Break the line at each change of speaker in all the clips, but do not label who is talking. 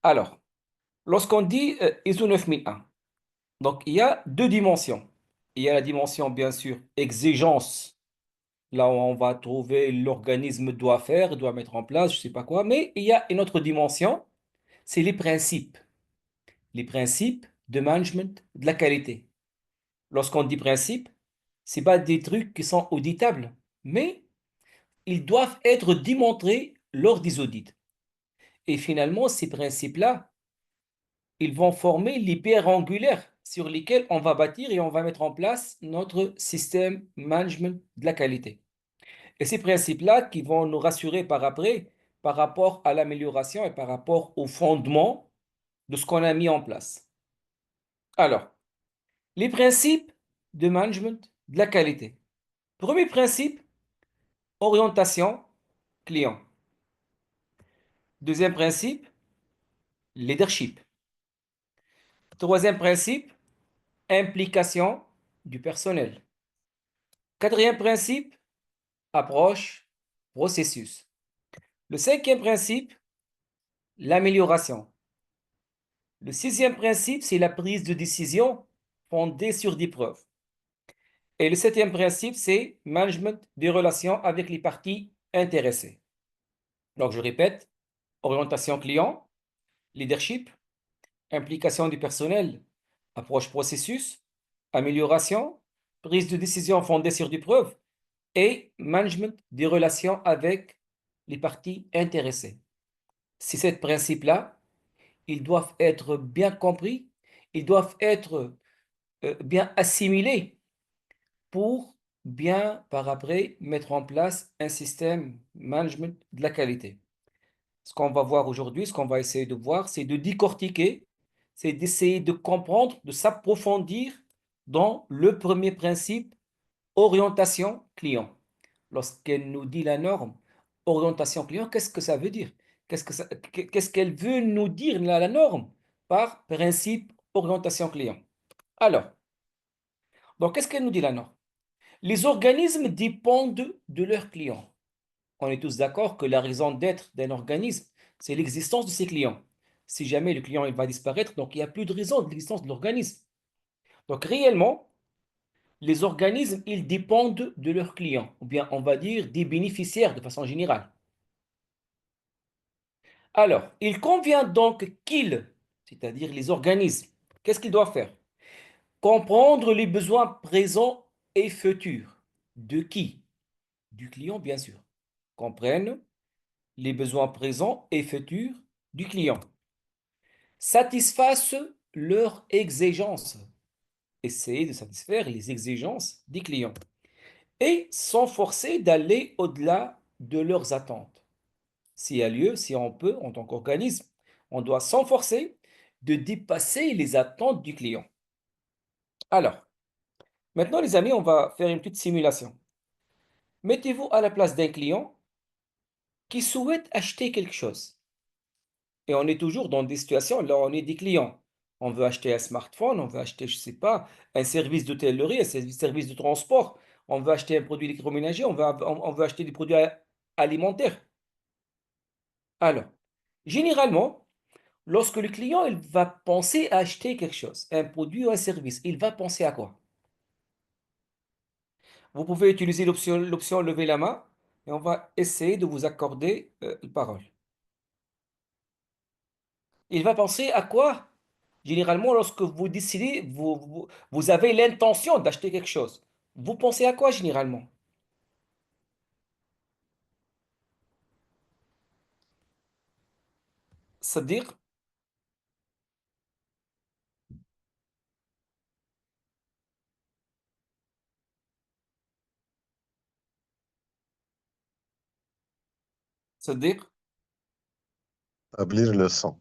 Alors, lorsqu'on dit ISO 9001, donc il y a deux dimensions. Il y a la dimension, bien sûr, exigence, là où on va trouver l'organisme doit faire, doit mettre en place, je ne sais pas quoi, mais il y a une autre dimension, c'est les principes de management de la qualité. Lorsqu'on dit principe, c'est pas des trucs qui sont auditables, mais ils doivent être démontrés lors des audits. Et finalement, ces principes-là, ils vont former les pierres angulaires sur lesquelles on va bâtir et on va mettre en place notre système management de la qualité. Et ces principes-là qui vont nous rassurer par après, par rapport à l'amélioration et par rapport au fondement de ce qu'on a mis en place. Alors, les principes de management de la qualité. Premier principe, orientation client. Deuxième principe, leadership. Troisième principe, implication du personnel. Quatrième principe, approche, processus. Le cinquième principe, l'amélioration. Le sixième principe, c'est la prise de décision fondée sur des preuves. Et le septième principe, c'est management des relations avec les parties intéressées. Donc, je répète, orientation client, leadership, implication du personnel, approche processus, amélioration, prise de décision fondée sur des preuves et management des relations avec les parties intéressées. Ces sept principes-là, ils doivent être bien compris, ils doivent être bien assimilés pour bien, par après, mettre en place un système management de la qualité. Ce qu'on va voir aujourd'hui, ce qu'on va essayer de voir, c'est de décortiquer, c'est d'essayer de comprendre, de s'approfondir dans le premier principe, orientation client. Lorsqu'elle nous dit la norme, orientation client, qu'est-ce que ça veut dire? Qu'est-ce qu'elle veut nous dire, la norme, par principe orientation client? Alors, donc qu'est-ce qu'elle nous dit la norme? Les organismes dépendent de leurs clients. On est tous d'accord que la raison d'être d'un organisme, c'est l'existence de ses clients. Si jamais le client il va disparaître, donc il n'y a plus de raison de l'existence de l'organisme. Donc réellement, les organismes, ils dépendent de leurs clients, ou bien on va dire des bénéficiaires de façon générale. Alors, il convient donc qu'ils, c'est-à-dire les organismes, qu'est-ce qu'ils doivent faire? Comprendre les besoins présents et futurs. De qui? Du client, bien sûr. Comprennent les besoins présents et futurs du client. Satisfassent leurs exigences. Essayer de satisfaire les exigences des clients. Et sans forcer d'aller au-delà de leurs attentes. S'il y a lieu, si on peut, en tant qu'organisme, on doit s'enforcer de dépasser les attentes du client. Alors, maintenant les amis, on va faire une petite simulation. Mettez-vous à la place d'un client qui souhaite acheter quelque chose. Et on est toujours dans des situations, là on est des clients. On veut acheter un smartphone, on veut acheter, je ne sais pas, un service d'hôtellerie, un service de transport, on veut acheter un produit électroménager, on veut acheter des produits alimentaires. Alors, généralement, lorsque le client il va penser à acheter quelque chose, un produit ou un service, il va penser à quoi? Vous pouvez utiliser l'option lever la main et on va essayer de vous accorder la parole. Il va penser à quoi? Généralement, lorsque vous décidez, vous avez l'intention d'acheter quelque chose. Vous pensez à quoi généralement? C'est-à-dire, c'est-à-dire,
Établir le son.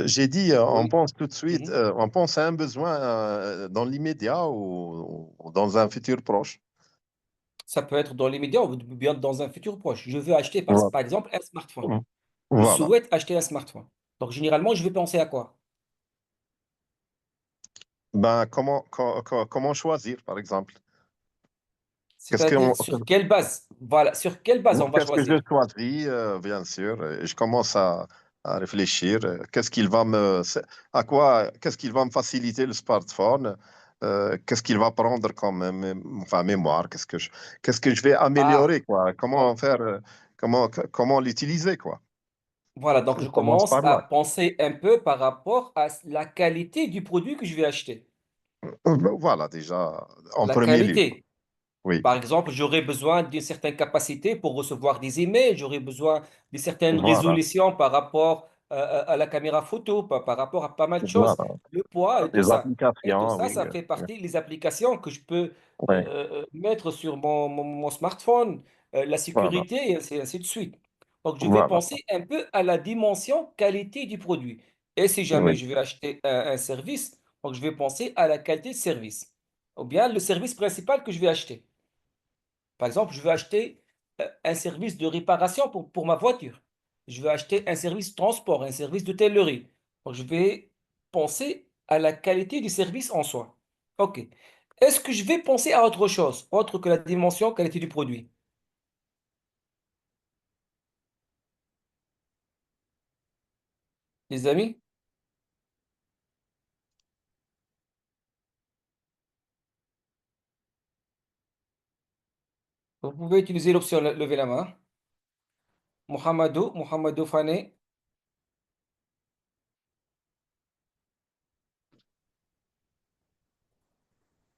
J'ai dit, on
oui.
pense tout de suite,
Mhm.
on pense à un besoin dans l'immédiat ou dans un futur proche.
Ça peut être dans l'immédiat ou bien dans un futur proche. Je veux acheter
Voilà.
par exemple un smartphone. Je
Voilà.
souhaite acheter un smartphone. Donc généralement, je vais penser à quoi?
Ben, comment choisir, par exemple? Qu'est-ce que,
C'est-à-dire sur quelle base? Voilà, sur quelle base on va
qu'est-ce que je
choisir?
choisis, bien sûr, et je commence à à réfléchir. À quoi, qu'est-ce qu'il va me faciliter le smartphone? Qu'est-ce qu'il va prendre comme enfin, mémoire? Qu'est-ce que je vais
Ah,
améliorer, quoi? Comment
donc,
faire, comment l'utiliser, quoi?
voilà, donc
Je
je
commence
commence
par
à
là.
penser un peu par rapport à la qualité du produit que je vais acheter.
Voilà, déjà, en
La
premier lieu.
qualité.
Oui,
Par exemple, j'aurai besoin d'une certaine capacité pour recevoir des emails, j'aurai besoin de certaines
voilà,
résolutions par rapport à la caméra photo, par rapport à pas mal de choses,
voilà.
le poids et tout
Des
ça. Et tout
applications,
ça,
oui.
ça fait partie des applications que je peux
Ouais,
mettre sur mon smartphone, la
voilà,
sécurité et ainsi de suite. Donc, je vais
voilà,
penser un peu à la dimension qualité du produit. Et si jamais
oui.
je vais acheter un service, donc je vais penser à la qualité de service, ou bien le service principal que je vais acheter. Par exemple, je veux acheter un service de réparation pour ma voiture. Je veux acheter un service de transport, un service de tôlerie. Donc, je vais penser à la qualité du service en soi. OK. Est-ce que je vais penser à autre chose, autre que la dimension qualité du produit? Les amis, vous pouvez utiliser l'option lever la main. Mohamedou Fane,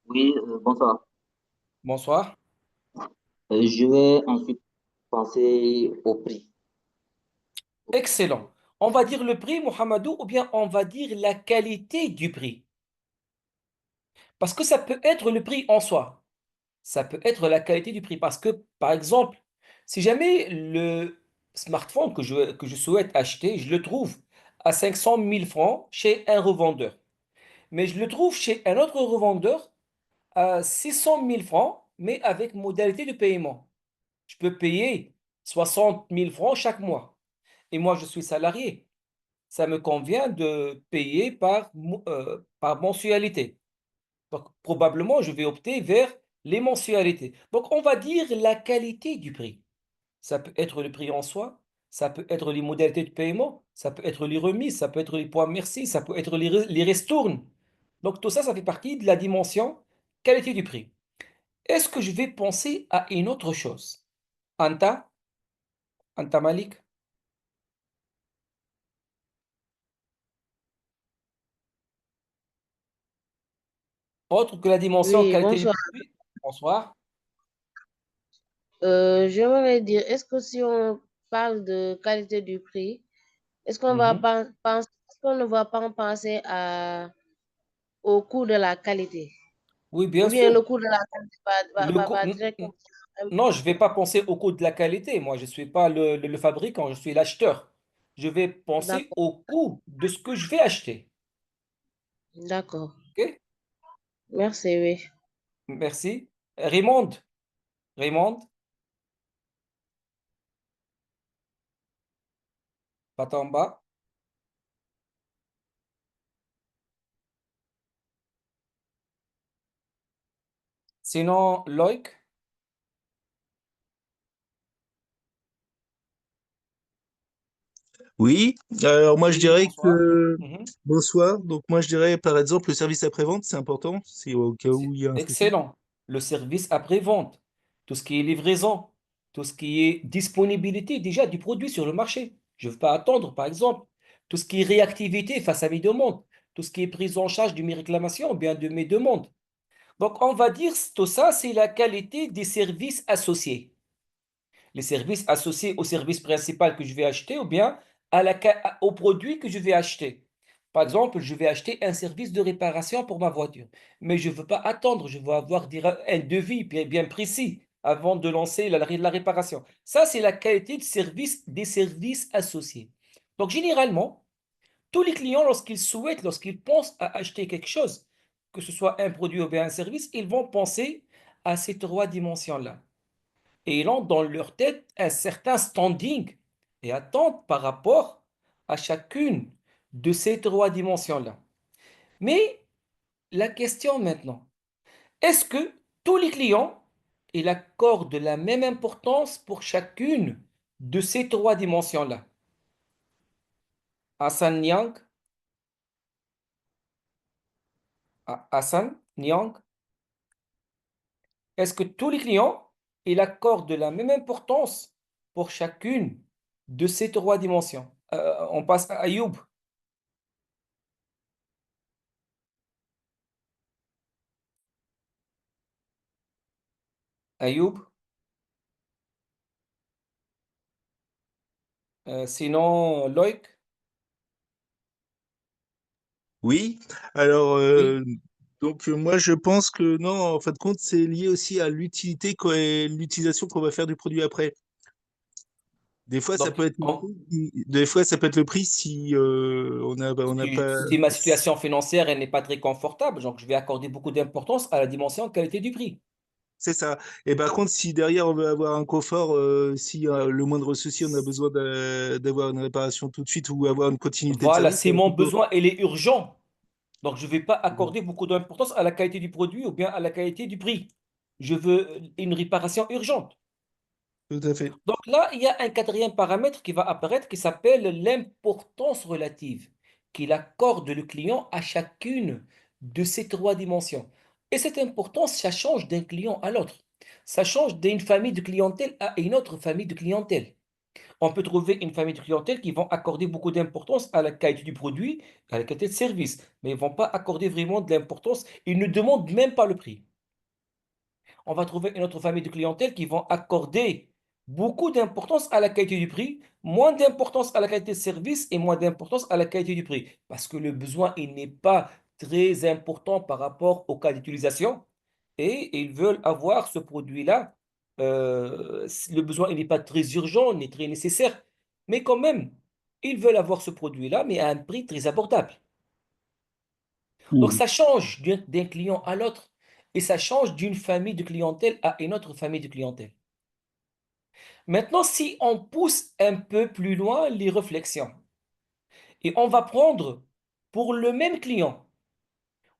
Oui, bonsoir.
bonsoir.
Je vais ensuite penser au prix. Au prix.
Excellent. On va dire le prix, Mohamedou, ou bien on va dire la qualité du prix. Parce que ça peut être le prix en soi. Ça peut être la qualité du prix. Parce que, par exemple, si jamais le smartphone que je souhaite acheter, je le trouve à 500 000 francs chez un revendeur, mais je le trouve chez un autre revendeur à 600 000 francs, mais avec modalité de paiement. Je peux payer 60 000 francs chaque mois. Et moi, je suis salarié. Ça me convient de payer par mensualité. Donc, probablement, je vais opter vers les mensualités. Donc, on va dire la qualité du prix. Ça peut être le prix en soi, ça peut être les modalités de paiement, ça peut être les remises, ça peut être les points merci, ça peut être les ristournes. Donc, tout ça, ça fait partie de la dimension qualité du prix. Est-ce que je vais penser à une autre chose? Anta, Anta Malik, autre que la dimension
Oui,
qualité du
bonsoir.
produit? Bonsoir.
J'aimerais dire, est-ce que si on parle de qualité du prix, est-ce qu'on va
Mhm.
penser, est-ce qu'on ne va pas penser au coût de la qualité?
Oui, bien
Ou bien le
sûr.
coût de la qualité
Le coût-
va
n- n-
directement
Non, je ne vais
impacter.
pas penser au coût de la qualité. Moi, je ne suis pas le fabricant, je suis l'acheteur. Je vais penser
D'accord,
au coût de ce que je vais acheter.
d'accord.
OK?
Merci, oui.
Merci. Raymond, Raymond, pas en bas. Sinon, Loïc,
Oui, alors moi je
oui,
dirais
bonsoir.
que
Mhm.
bonsoir. Donc moi je dirais par exemple le service après-vente, c'est important, c'est au cas
C'est
où il y a un souci.
excellent. Le service après-vente, tout ce qui est livraison, tout ce qui est disponibilité déjà du produit sur le marché. Je ne veux pas attendre, par exemple. Tout ce qui est réactivité face à mes demandes, tout ce qui est prise en charge de mes réclamations ou bien de mes demandes. Donc, on va dire tout ça, c'est la qualité des services associés. Les services associés au service principal que je vais acheter ou bien au produit que je vais acheter. Par exemple, je vais acheter un service de réparation pour ma voiture, mais je ne veux pas attendre, je veux avoir un devis bien précis avant de lancer la réparation. Ça, c'est la qualité de service des services associés. Donc, généralement, tous les clients, lorsqu'ils souhaitent, lorsqu'ils pensent à acheter quelque chose, que ce soit un produit ou bien un service, ils vont penser à ces trois dimensions-là et ils ont dans leur tête un certain standing et attente par rapport à chacune de ces trois dimensions-là. Mais la question maintenant, est-ce que tous les clients ils accordent la même importance pour chacune de ces trois dimensions-là? Hassan Niang. Hassan Niang. Est-ce que tous les clients, ils accordent la même importance pour chacune de ces trois dimensions? On passe à Ayoub. Ayoub. Sinon, Loïc.
Oui, alors
Oui.
donc moi je pense que non, en fin de compte, c'est lié aussi à l'utilité et l'utilisation qu'on va faire du produit après. Des fois, ça
Donc,
peut être le prix, des fois, ça peut être le prix si on n'a pas.
si ma situation financière elle n'est pas très confortable, donc je vais accorder beaucoup d'importance à la dimension qualité du prix.
C'est ça. Et par contre, si derrière on veut avoir un confort, si le moindre souci, on a besoin d'avoir une réparation tout de suite ou avoir une continuité de
Voilà,
service,
si mon besoin il est urgent, donc je ne vais pas accorder beaucoup d'importance à la qualité du produit ou bien à la qualité du prix. Je veux une réparation urgente.
tout à fait.
Donc là, il y a un quatrième paramètre qui va apparaître qui s'appelle l'importance relative qu'il accorde le client à chacune de ces trois dimensions. Et cette importance, ça change d'un client à l'autre. Ça change d'une famille de clientèle à une autre famille de clientèle. On peut trouver une famille de clientèle qui vont accorder beaucoup d'importance à la qualité du produit, à la qualité de service, mais ils ne vont pas accorder vraiment de l'importance. Ils ne demandent même pas le prix. On va trouver une autre famille de clientèle qui vont accorder beaucoup d'importance à la qualité du prix, moins d'importance à la qualité de service et moins d'importance à la qualité du prix. Parce que le besoin, il n'est pas très important par rapport au cas d'utilisation et ils veulent avoir ce produit-là. Le besoin, il n'est pas très urgent, ni très nécessaire, mais quand même, ils veulent avoir ce produit-là, mais à un prix très abordable. Donc,
Mhm.
ça change d'un client à l'autre et ça change d'une famille de clientèle à une autre famille de clientèle. Maintenant, si on pousse un peu plus loin les réflexions et on va prendre pour le même client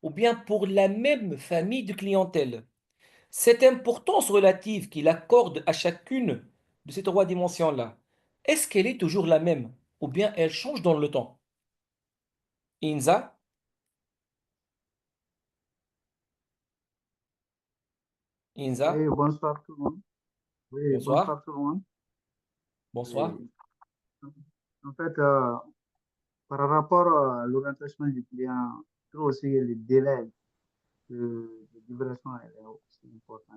ou bien pour la même famille de clientèle, cette importance relative qu'il accorde à chacune de ces trois dimensions-là, est-ce qu'elle est toujours la même ou bien elle change dans le temps? Inza,
Oui,
Inza,
bonsoir tout le monde. Oui,
bonsoir,
bonsoir tout le monde.
bonsoir.
Oui. En fait, par rapport à l'orientation du client, je trouve aussi que le délai de livraison est aussi important.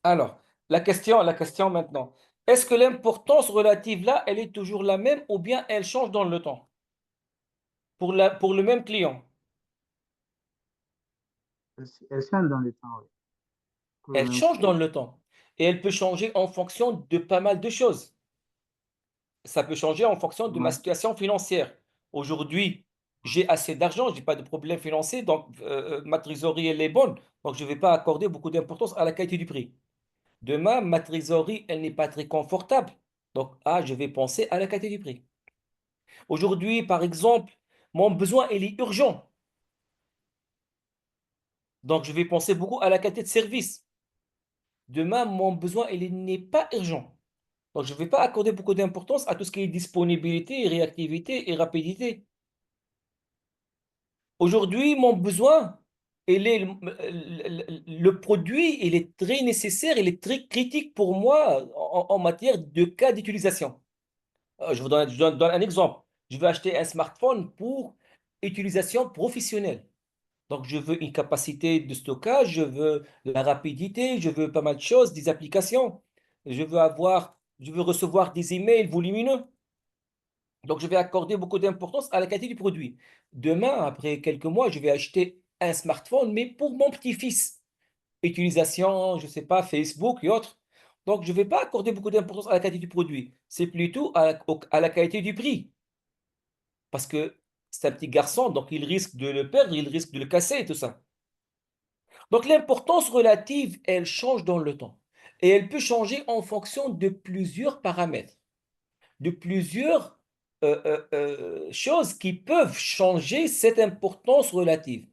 Alors, la question maintenant. Est-ce que l'importance relative là, elle est toujours la même ou bien elle change dans le temps pour le même client?
Elle change dans le temps, oui, pour le
Elle
même
change
client.
dans le temps et elle peut changer en fonction de pas mal de choses. Ça peut changer en fonction de ma
Ouais.
situation financière. Aujourd'hui, j'ai assez d'argent, je n'ai pas de problème financier, donc ma trésorerie elle est bonne, donc je ne vais pas accorder beaucoup d'importance à la qualité du prix. Demain, ma trésorerie elle n'est pas très confortable, donc je vais penser à la qualité du prix. Aujourd'hui, par exemple, mon besoin il est urgent, donc je vais penser beaucoup à la qualité de service. Demain, mon besoin il n'est pas urgent. Donc, je ne vais pas accorder beaucoup d'importance à tout ce qui est disponibilité, réactivité et rapidité. Aujourd'hui, mon besoin, le produit, il est très nécessaire, il est très critique pour moi en matière de cas d'utilisation. Je donne un exemple. Je veux acheter un smartphone pour utilisation professionnelle. Donc, je veux une capacité de stockage, je veux la rapidité, je veux pas mal de choses, des applications. Je veux recevoir des emails volumineux. Donc, je vais accorder beaucoup d'importance à la qualité du produit. Demain, après quelques mois, je vais acheter un smartphone, mais pour mon petit-fils. Utilisation, je ne sais pas, Facebook et autres. Donc, je ne vais pas accorder beaucoup d'importance à la qualité du produit. C'est plutôt à la qualité du prix. Parce que c'est un petit garçon, donc il risque de le perdre, il risque de le casser et tout ça. Donc, l'importance relative, elle change dans le temps. Et elle peut changer en fonction de plusieurs paramètres, de plusieurs choses qui peuvent changer cette importance relative.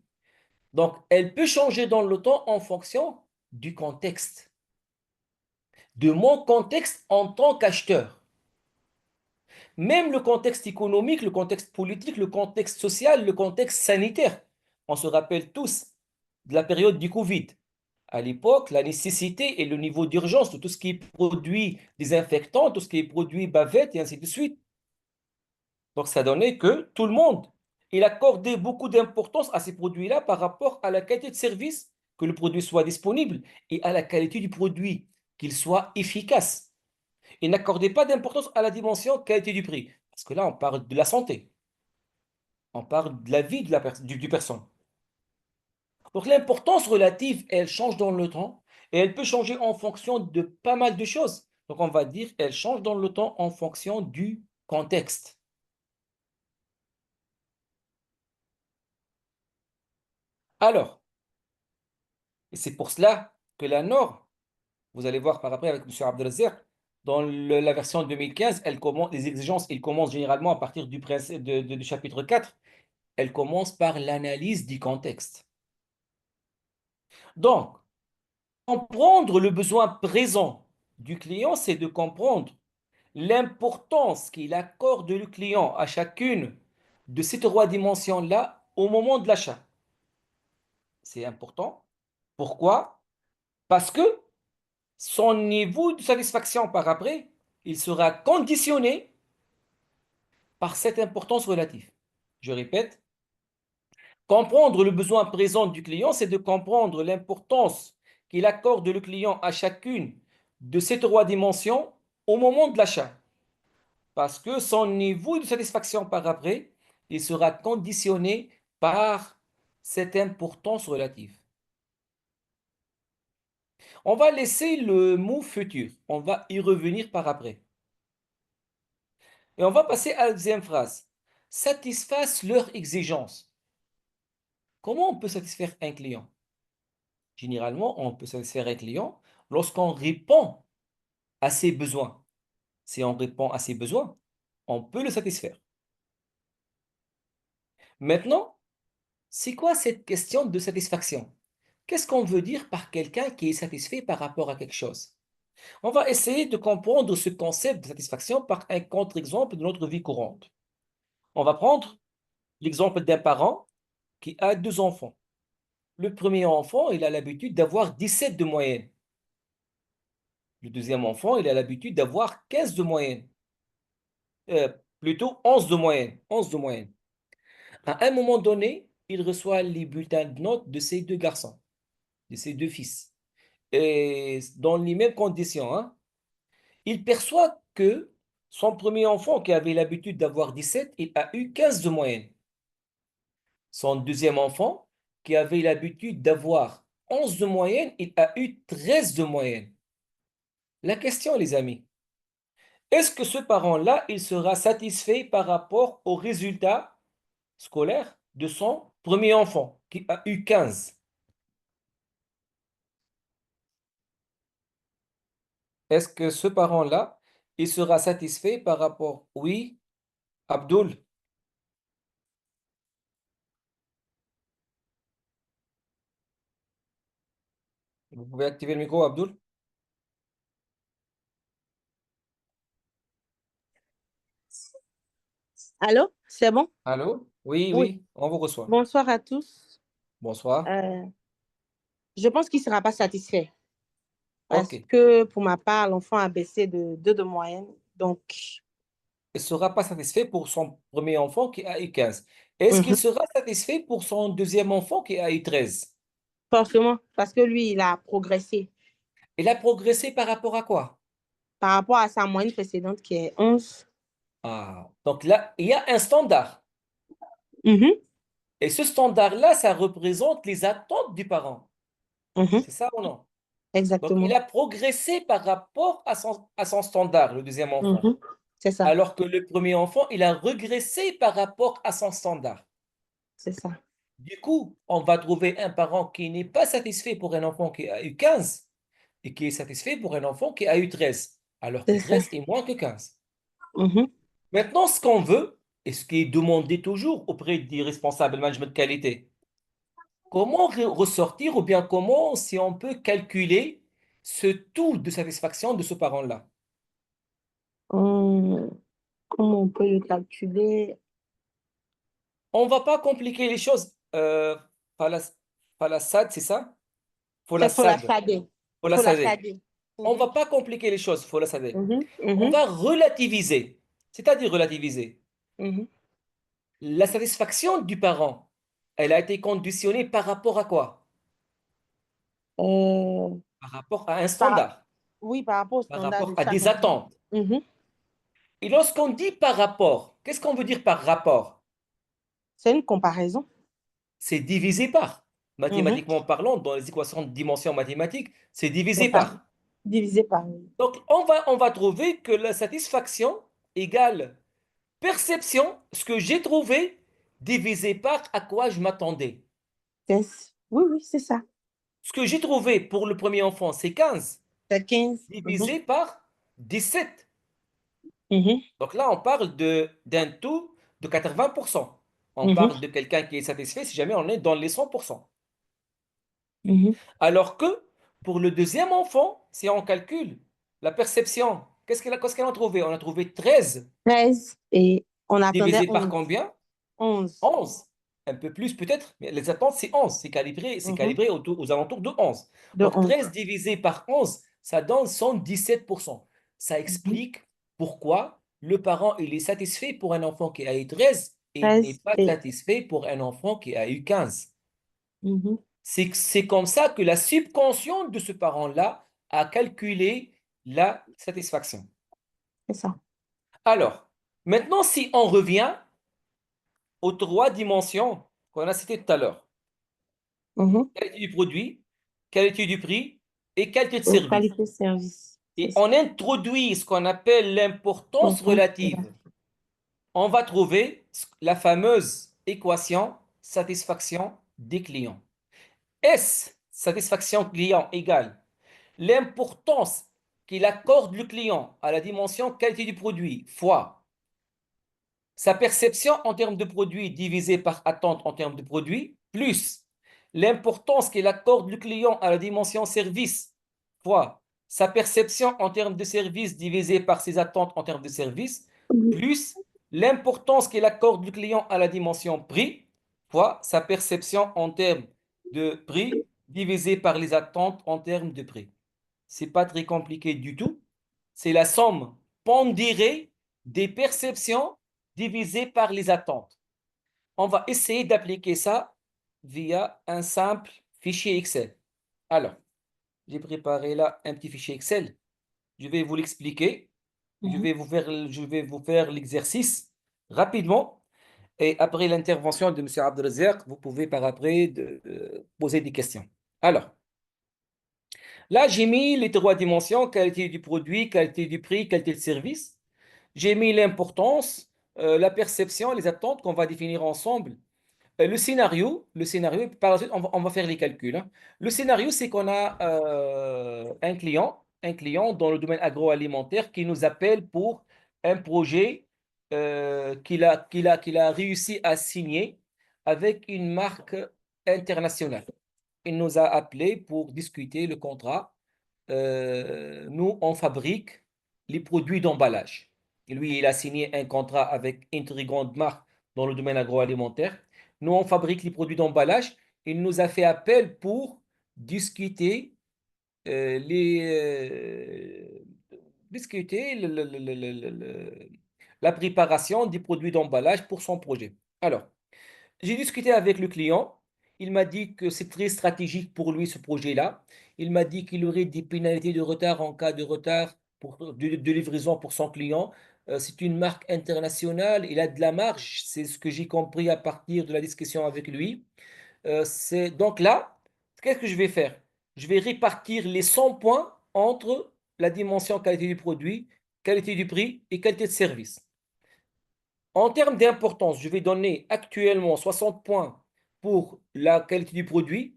Donc, elle peut changer dans le temps en fonction du contexte, de mon contexte en tant qu'acheteur. Même le contexte économique, le contexte politique, le contexte social, le contexte sanitaire. On se rappelle tous de la période du Covid. À l'époque, la nécessité et le niveau d'urgence de tout ce qui est produit désinfectant, tout ce qui est produit bavette et ainsi de suite. Donc, ça donnait que tout le monde, il accordait beaucoup d'importance à ces produits-là par rapport à la qualité de service, que le produit soit disponible, et à la qualité du produit, qu'il soit efficace. Il n'accordait pas d'importance à la dimension qualité du prix. Parce que là, on parle de la santé. On parle de la vie de du personne. Donc l'importance relative, elle change dans le temps et elle peut changer en fonction de pas mal de choses. Donc on va dire elle change dans le temps en fonction du contexte. Alors, et c'est pour cela que la norme, vous allez voir par après avec M. Abdelazzer, dans la version 2015, les exigences, ils commencent généralement à partir du, du chapitre 4, elles commencent par l'analyse du contexte. Donc, comprendre le besoin présent du client, c'est de comprendre l'importance qu'il accorde le client à chacune de ces trois dimensions-là au moment de l'achat. C'est important. Pourquoi? Parce que son niveau de satisfaction par après, il sera conditionné par cette importance relative. Je répète, comprendre le besoin présent du client, c'est de comprendre l'importance qu'il accorde le client à chacune de ces trois dimensions au moment de l'achat. Parce que son niveau de satisfaction par après, il sera conditionné par cette importance relative. On va laisser le mot futur. On va y revenir par après. Et on va passer à la deuxième phrase. Satisfassent leurs exigences. Comment on peut satisfaire un client? Généralement, on peut satisfaire un client lorsqu'on répond à ses besoins. Si on répond à ses besoins, on peut le satisfaire. Maintenant, c'est quoi cette question de satisfaction? Qu'est-ce qu'on veut dire par quelqu'un qui est satisfait par rapport à quelque chose? On va essayer de comprendre ce concept de satisfaction par un contre-exemple de notre vie courante. On va prendre l'exemple d'un parent qui a deux enfants. Le premier enfant, il a l'habitude d'avoir 17 de moyenne. Le deuxième enfant, il a l'habitude d'avoir 15 de moyenne. Plutôt 11 de moyenne. 11 de moyenne. À un moment donné, il reçoit les bulletins de notes de ces deux garçons, de ces deux fils. Et dans les mêmes conditions, hein, il perçoit que son premier enfant, qui avait l'habitude d'avoir 17, il a eu 15 de moyenne. Son deuxième enfant, qui avait l'habitude d'avoir 11 de moyenne, il a eu 13 de moyenne. La question, les amis, est-ce que ce parent-là, il sera satisfait par rapport aux résultats scolaires de son premier enfant, qui a eu 15? Est-ce que ce parent-là, il sera satisfait par rapport... Oui, Abdul? Vous pouvez activer le micro, Abdul?
Allô, c'est bon?
Allô? Oui,
Oui.
oui, on vous reçoit.
Bonsoir à tous.
Bonsoir.
Je pense qu'il ne sera pas satisfait parce
OK.
que pour ma part, l'enfant a baissé de 2 de moyenne. Donc,
Il ne sera pas satisfait pour son premier enfant qui a eu 15. Est-ce qu'il
mhm,
sera satisfait pour son deuxième enfant qui a eu 13?
forcément, parce que lui, il a progressé
Il a progressé par rapport à quoi?
par rapport à sa moyenne précédente qui est 11.
Ah, donc là, il y a un standard.
Mhm,
Et ce standard-là, ça représente les attentes du parent.
mhm,
C'est ça ou non? Donc,
exactement.
il a progressé par rapport à son standard, le deuxième enfant.
Mhm, c'est ça,
Alors que le premier enfant, il a régressé par rapport à son standard.
c'est ça.
Du coup, on va trouver un parent qui n'est pas satisfait pour un enfant qui a eu 15 et qui est satisfait pour un enfant qui a eu 13, alors que
C'est ça.
13 est moins que 15.
Mhm.
Maintenant, ce qu'on veut, et ce qui est demandé toujours auprès des responsables management de qualité, comment ressortir ou bien comment, si on peut calculer ce taux de satisfaction de ce parent-là?
Comment on peut le calculer?
On ne va pas compliquer les choses. Falasad, c'est ça?
C'est pour la
Folasad.
SAD. Pour la
Folasade.
SAD.
On ne va pas compliquer les choses, Folasade.
Mhm,
On
mhm,
va relativiser. C'est-à-dire relativiser.
mhm.
La satisfaction du parent, elle a été conditionnée par rapport à quoi?
Euh,
Par rapport à un
par,
standard,
oui, par rapport au
par
standard
rapport
de
à
chaque
des
enfant.
attentes.
Mhm.
Et lorsqu'on dit par rapport, qu'est-ce qu'on veut dire par rapport?
C'est une comparaison.
C'est divisé par.
Mhm.
Mathématiquement parlant, dans les équations de dimension mathématique, c'est divisé
C'est ça.
par.
Divisé par.
Donc, on va trouver que la satisfaction égale perception, ce que j'ai trouvé, divisé par à quoi je m'attendais.
Oui, oui, c'est ça.
Ce que j'ai trouvé pour le premier enfant, c'est 15,
C'est 15.
divisé par 17.
Mhm,
Donc là, on parle d'un taux de 80%. On
mhm,
parle de quelqu'un qui est satisfait si jamais on est dans les 100%.
mhm.
Alors que pour le deuxième enfant, si on calcule la perception, qu'est-ce qu'elle a trouvé? On a trouvé 13
13 et on attendait
divisé par
11.
combien?
11.
11. Un peu plus peut-être, mais les attentes, c'est 11. C'est
Mhm.
calibré aux alentours de 11.
De
Donc
11.
13 divisé par 11, ça donne 117%. Ça
Mhm.
explique pourquoi le parent il est satisfait pour un enfant qui a eu 13 et il n'est
13
pas
et.
satisfait pour un enfant qui a eu 15.
Mhm.
C'est comme ça que la subconscience de ce parent-là a calculé la satisfaction.
C'est ça.
Alors, maintenant, si on revient aux 3 dimensions qu'on a citées tout à l'heure,
Mhm.
qualité du produit, qualité du prix et qualité de
Et
service.
qualité de service. C'est
Et
ça.
on introduit ce qu'on appelle l'importance
Pourtant,
relative. On va trouver la fameuse équation satisfaction des clients. S, satisfaction client, égale l'importance qu'il accorde le client à la dimension qualité du produit fois sa perception en termes de produit divisé par attente en termes de produit, plus l'importance qu'il accorde le client à la dimension service fois sa perception en termes de service divisé par ses attentes en termes de service, plus l'importance qu'il accorde le client à la dimension prix fois sa perception en termes de prix divisé par les attentes en termes de prix. C'est pas très compliqué du tout. C'est la somme pondérée des perceptions divisées par les attentes. On va essayer d'appliquer ça via un simple fichier Excel. Alors, j'ai préparé là un petit fichier Excel. Je vais vous l'expliquer.
Mhm.
Je vais vous faire l'exercice rapidement. Et après l'intervention de M. Abdelrazak, vous pouvez par après poser des questions. Alors, là, j'ai mis les 3 dimensions, qualité du produit, qualité du prix, qualité de service. J'ai mis l'importance, la perception, les attentes qu'on va définir ensemble. Le scénario, par la suite, on va faire les calculs, hein. Le scénario, c'est qu'on a un client dans le domaine agroalimentaire qui nous appelle pour un projet qu'il a réussi à signer avec une marque internationale. Il nous a appelé pour discuter le contrat. Nous, on fabrique les produits d'emballage. Et lui, il a signé un contrat avec une très grande marque dans le domaine agroalimentaire. Nous, on fabrique les produits d'emballage. Il nous a fait appel pour discuter euh, les, euh, discuter la préparation des produits d'emballage pour son projet. Alors, j'ai discuté avec le client. Il m'a dit que c'est très stratégique pour lui ce projet-là. Il m'a dit qu'il aurait des pénalités de retard en cas de retard de livraison pour son client. C'est une marque internationale. Il a de la marge. C'est ce que j'ai compris à partir de la discussion avec lui. Donc là, qu'est-ce que je vais faire? Je vais répartir les 100 points entre la dimension qualité du produit, qualité du prix et qualité de service. En termes d'importance, je vais donner actuellement 60 points pour la qualité du produit,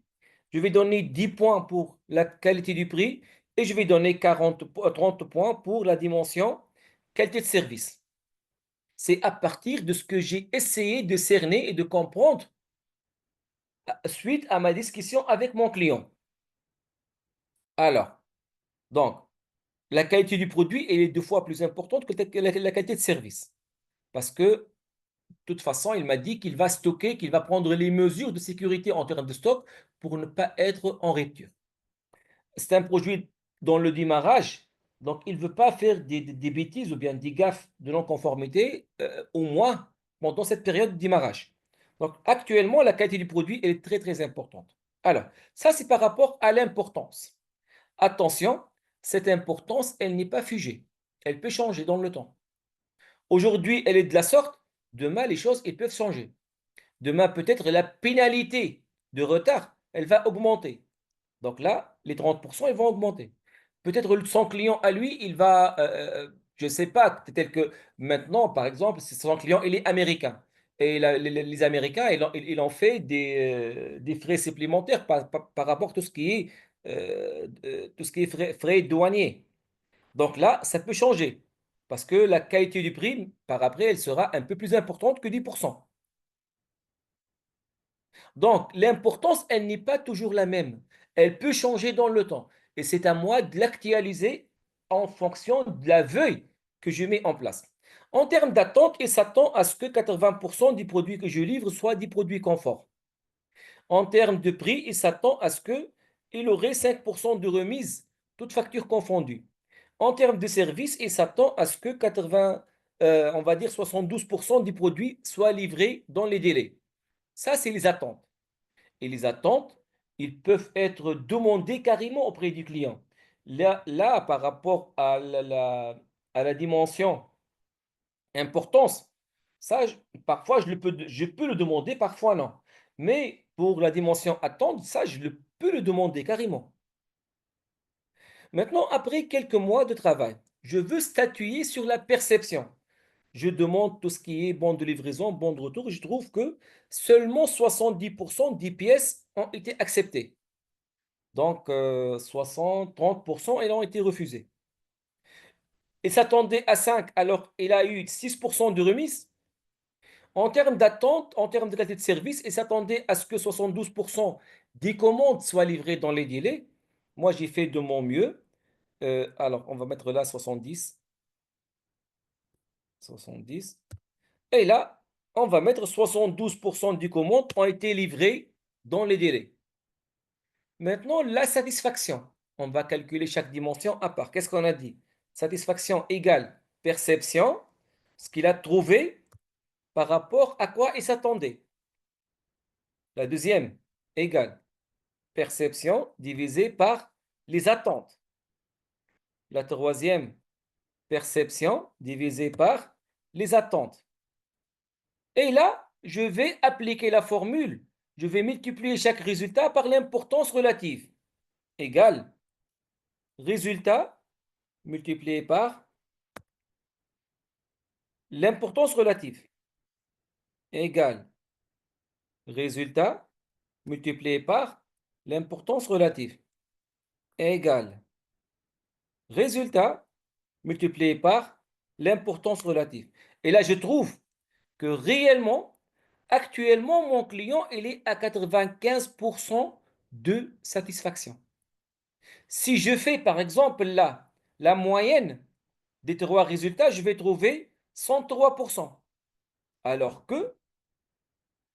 je vais donner 10 points pour la qualité du prix et je vais donner 30 points pour la dimension qualité de service. C'est à partir de ce que j'ai essayé de cerner et de comprendre suite à ma discussion avec mon client. Alors, donc, la qualité du produit elle est 2 fois plus importante que la qualité de service. parce que de toute façon, il m'a dit qu'il va stocker, qu'il va prendre les mesures de sécurité en termes de stock pour ne pas être en rupture. C'est un produit dans le démarrage, donc il ne veut pas faire des bêtises ou bien des gaffes de non-conformité, au moins pendant cette période de démarrage. Donc actuellement, la qualité du produit elle est très très importante. Alors, ça c'est par rapport à l'importance. Attention, cette importance, elle n'est pas figée. Elle peut changer dans le temps. Aujourd'hui, elle est de la sorte, demain les choses elles peuvent changer. Demain, peut-être la pénalité de retard, elle va augmenter. Donc là, les 30%, ils vont augmenter. Peut-être son client à lui, il va, je ne sais pas, tel que maintenant, par exemple, si son client, il est américain. Et les Américains, ils ont fait des frais supplémentaires par rapport à tout ce qui est frais douaniers. Donc là, ça peut changer. Parce que la qualité du prix, par après, elle sera un peu plus importante que 10%. Donc, l'importance, elle n'est pas toujours la même. Elle peut changer dans le temps. Et c'est à moi de l'actualiser en fonction de la veille que je mets en place. En termes d'attente, il s'attend à ce que 80% des produits que je livre soient des produits confort. En termes de prix, il s'attend à ce qu'il aurait 5% de remise, toutes factures confondues. En termes de service, il s'attend à ce que 80, on va dire 72% des produits soient livrés dans les délais. Ça, c'est les attentes. Et les attentes, ils peuvent être demandés carrément auprès du client. Là par rapport à la dimension importance, ça, parfois, je peux le demander, parfois non. Mais pour la dimension attente, ça, peux le demander carrément. Maintenant, après quelques mois de travail, je veux statuer sur la perception. Je demande tout ce qui est bon de livraison, bon de retour. Je trouve que seulement 70% des pièces ont été acceptées. Donc, 60, 30%, elles ont été refusées. Il s'attendait à 5, alors il a eu 6% de remise. En termes d'attente, en termes de qualité de service, il s'attendait à ce que 72% des commandes soient livrées dans les délais. Moi, j'ai fait de mon mieux. Alors, on va mettre là 70. 70. Et là, on va mettre 72% des commandes ont été livrées dans les délais. Maintenant, la satisfaction. On va calculer chaque dimension à part. Qu'est-ce qu'on a dit? Satisfaction égale perception, ce qu'il a trouvé par rapport à quoi il s'attendait. La deuxième égale perception divisé par les attentes. La troisième, perception divisé par les attentes. Et là, je vais appliquer la formule. Je vais multiplier chaque résultat par l'importance relative. Égale résultat multiplié par l'importance relative. Égale résultat multiplié par l'importance relative. Égale résultat multiplié par l'importance relative. Et là, je trouve que réellement, actuellement, mon client, il est à 95% de satisfaction. Si je fais, par exemple, là, la moyenne des trois résultats, je vais trouver 103%. Alors que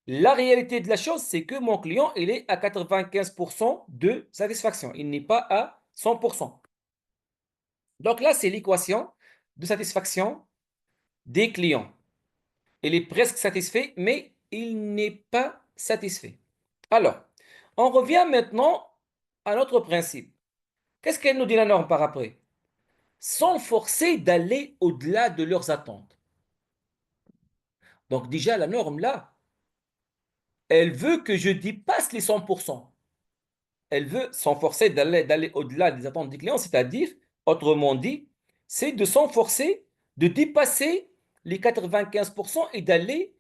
la réalité de la chose, c'est que mon client, il est à 95% de satisfaction. Il n'est pas à 100%. Donc là, c'est l'équation de satisfaction des clients. Il est presque satisfait, mais il n'est pas satisfait. Alors, on revient maintenant à notre principe. Qu'est-ce qu'elle nous dit la norme par après? Sans forcer d'aller au-delà de leurs attentes. Donc déjà, la norme là, elle veut que je dépasse les 100%. Elle veut s'enforcer d'aller au-delà des attentes des clients, c'est-à-dire, autrement dit, c'est de s'enforcer, de dépasser les 95% et d'aller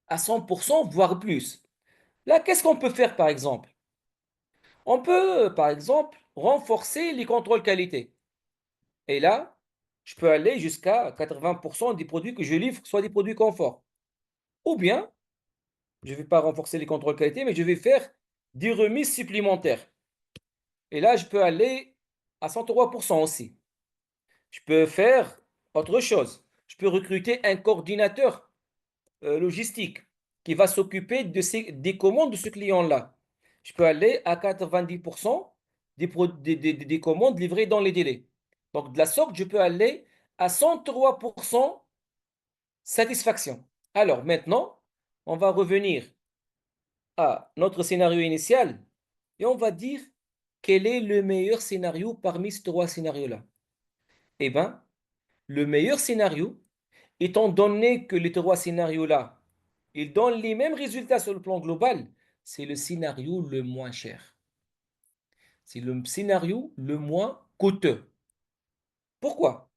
à 100%, voire plus. Là, qu'est-ce qu'on peut faire par exemple? On peut, par exemple, renforcer les contrôles qualité. Et là, je peux aller jusqu'à 80% des produits que je livre, soit des produits confort. Ou bien, je ne vais pas renforcer les contrôles qualité, mais je vais faire des remises supplémentaires. Et là, je peux aller à 103% aussi. Je peux faire autre chose. Je peux recruter un coordinateur logistique qui va s'occuper des commandes de ce client-là. Je peux aller à 90% des commandes livrées dans les délais. Donc, de la sorte, je peux aller à 103% satisfaction. Alors, maintenant, on va revenir à notre scénario initial et on va dire quel est le meilleur scénario parmi ces trois scénarios-là. Eh bien, le meilleur scénario, étant donné que les trois scénarios-là, ils donnent les mêmes résultats sur le plan global, c'est le scénario le moins cher. C'est le scénario le moins coûteux. Pourquoi?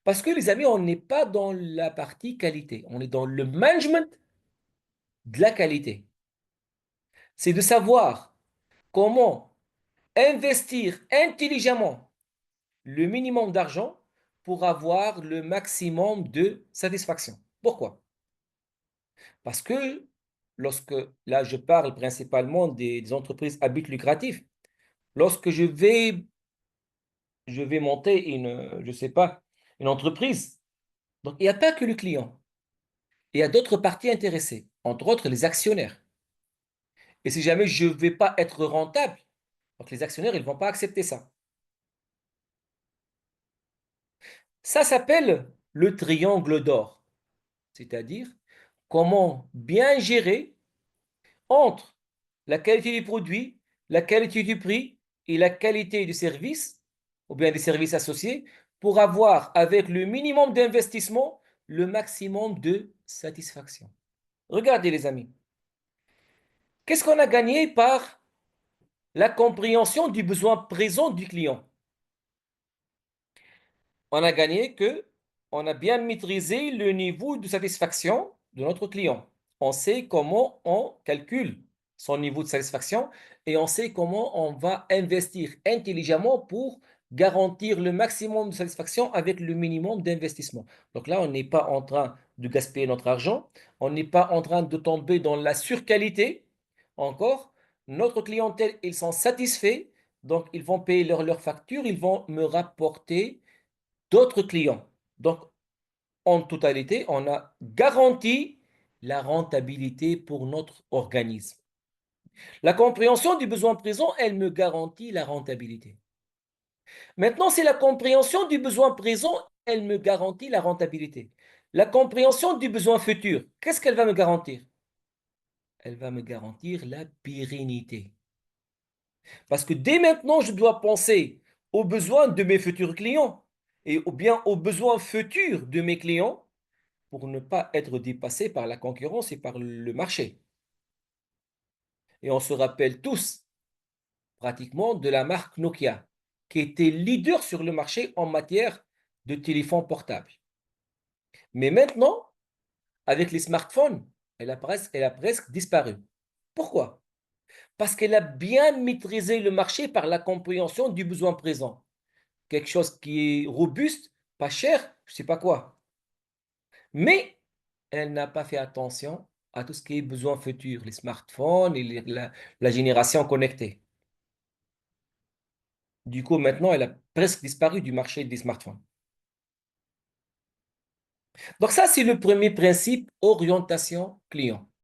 Parce que les amis, on n'est pas dans la partie qualité, on est dans le management de la qualité. C'est de savoir comment investir intelligemment le minimum d'argent pour avoir le maximum de satisfaction. Pourquoi? Parce que lorsque, là je parle principalement des entreprises à but lucratif, lorsque je vais monter une, je sais pas, une entreprise, donc il n'y a pas que le client, il y a d'autres parties intéressées, entre autres les actionnaires. Et si jamais je ne vais pas être rentable, donc les actionnaires, ils ne vont pas accepter ça. Ça s'appelle le triangle d'or, c'est-à-dire comment bien gérer entre la qualité du produit, la qualité du prix et la qualité du service, ou bien des services associés, pour avoir, avec le minimum d'investissement, le maximum de satisfaction. Regardez les amis, qu'est-ce qu'on a gagné par la compréhension du besoin présent du client? On a gagné que on a bien maîtrisé le niveau de satisfaction de notre client. On sait comment on calcule son niveau de satisfaction et on sait comment on va investir intelligemment pour garantir le maximum de satisfaction avec le minimum d'investissement. Donc là, on n'est pas en train de gaspiller notre argent, on n'est pas en train de tomber dans la surqualité. Encore, notre clientèle, ils sont satisfaits, donc ils vont payer leur facture, ils vont me rapporter d'autres clients. Donc, en totalité, on a garanti la rentabilité pour notre organisme. La compréhension du besoin présent, elle me garantit la rentabilité. Maintenant, c'est la compréhension du besoin présent, elle me garantit la rentabilité. La compréhension du besoin futur, qu'est-ce qu'elle va me garantir? Elle va me garantir la pérennité. Parce que dès maintenant, je dois penser aux besoins de mes futurs clients et bien aux besoins futurs de mes clients pour ne pas être dépassé par la concurrence et par le marché. Et on se rappelle tous pratiquement de la marque Nokia, qui était leader sur le marché en matière de téléphone portable. Mais maintenant, avec les smartphones, elle a presque disparu. Pourquoi? Parce qu'elle a bien maîtrisé le marché par la compréhension du besoin présent. Quelque chose qui est robuste, pas cher, je ne sais pas quoi. Mais elle n'a pas fait attention à tout ce qui est besoin futur, les smartphones et la génération connectée. Du coup, maintenant, elle a presque disparu du marché des smartphones. Donc ça, c'est le premier principe, orientation client.